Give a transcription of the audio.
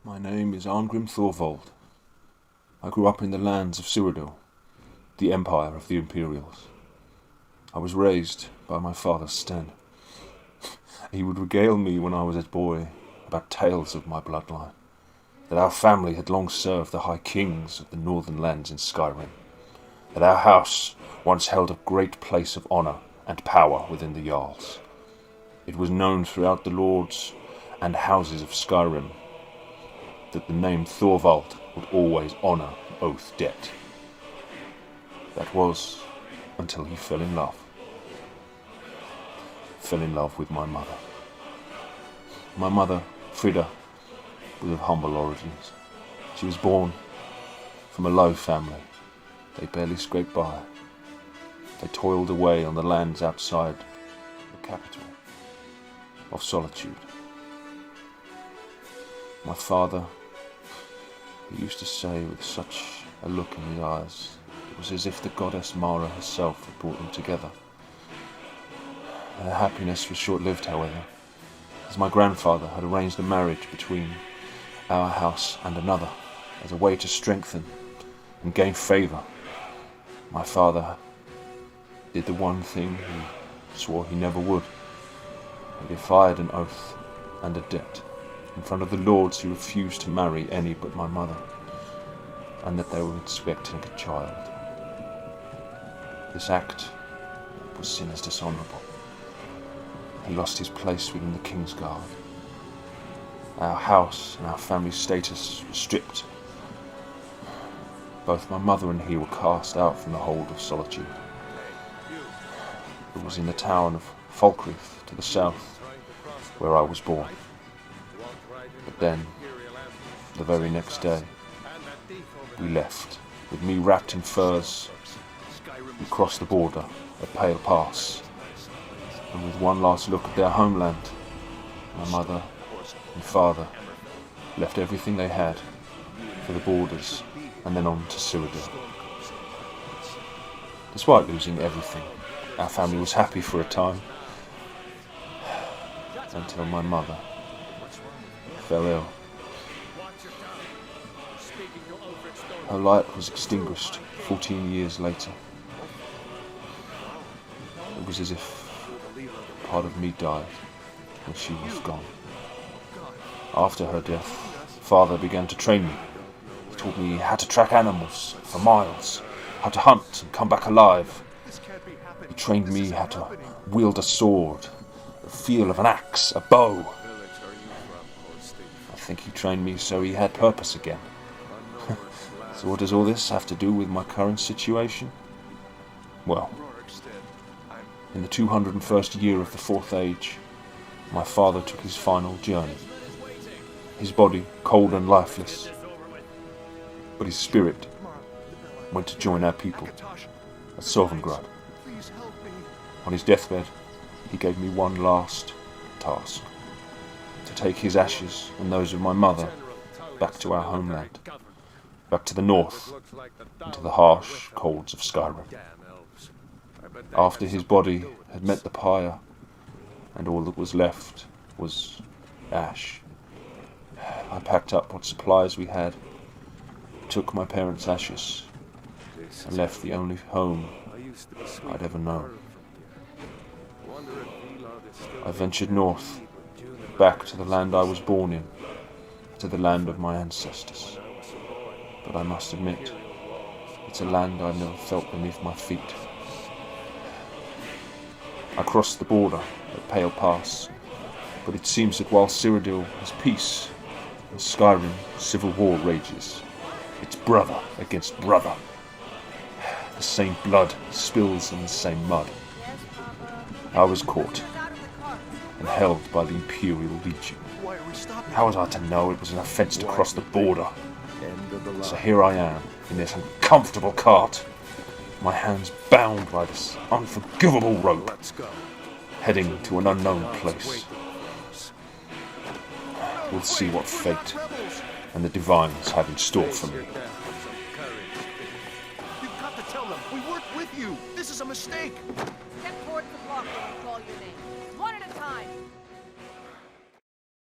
My name is Arngrim Thorvald. I grew up in the lands of Cyrodiil, the empire of the Imperials. I was raised by my father Sten. He would regale me when I was a boy about tales of my bloodline, that our family had long served the high kings of the northern lands in Skyrim, that our house once held a great place of honour and power within the Jarls. It was known throughout the lords and houses of Skyrim that the name Thorvald would always honour oath debt. That was until he fell in love. Fell in love with my mother. My mother, Frida, was of humble origins. She was born from a low family. They barely scraped by. They toiled away on the lands outside the capital of Solitude. My father, he used to say with such a look in his eyes, it was as if the goddess Mara herself had brought them together. Their happiness was short-lived, however, as my grandfather had arranged a marriage between our house and another as a way to strengthen and gain favour. My father did the one thing he swore he never would. He defied an oath and a debt. In front of the lords, he refused to marry any but my mother, and that they were expecting a child. This act was seen as dishonourable. He lost his place within the King's Guard. Our house and our family status were stripped. Both my mother and he were cast out from the hold of Solitude. It was in the town of Falkreath to the south where I was born. But then, the very next day, we left. With me wrapped in furs, we crossed the border at Pale Pass, and with one last look at their homeland, my mother and father left everything they had for the borders and then on to Cyrodiil. Despite losing everything, our family was happy for a time, until my mother fell ill. Her light was extinguished 14 years later. It was as if part of me died when she was gone. After her death, father began to train me. He taught me how to track animals for miles, how to hunt and come back alive. He trained me how to wield a sword, the feel of an axe, a bow. I think he trained me so he had purpose again. So what does all this have to do with my current situation? Well, in the 201st year of the Fourth Age, my father took his final journey. His body cold and lifeless, but his spirit went to join our people at Sovngrad. On his deathbed, he gave me one last task: to take his ashes and those of my mother back to our homeland, back to the north, into the harsh colds of Skyrim. After his body had met the pyre, and all that was left was ash, I packed up what supplies we had, took my parents' ashes, and left the only home I'd ever known. I ventured north, back to the land I was born in, to the land of my ancestors. But I must admit, it's a land I've never felt beneath my feet. I crossed the border at Pale Pass, but it seems that while Cyrodiil has peace, and Skyrim civil war rages, it's brother against brother. The same blood spills in the same mud. I was caught and held by the Imperial Legion. How was I to know it was an offence to cross the border? So here I am, in this uncomfortable cart, my hands bound by this unforgivable rope, heading to an unknown place. We'll see what fate and the divines have in store for me. You've got to tell them, we worked with you! This is a mistake! Step towards the block when I call your name. One at a time.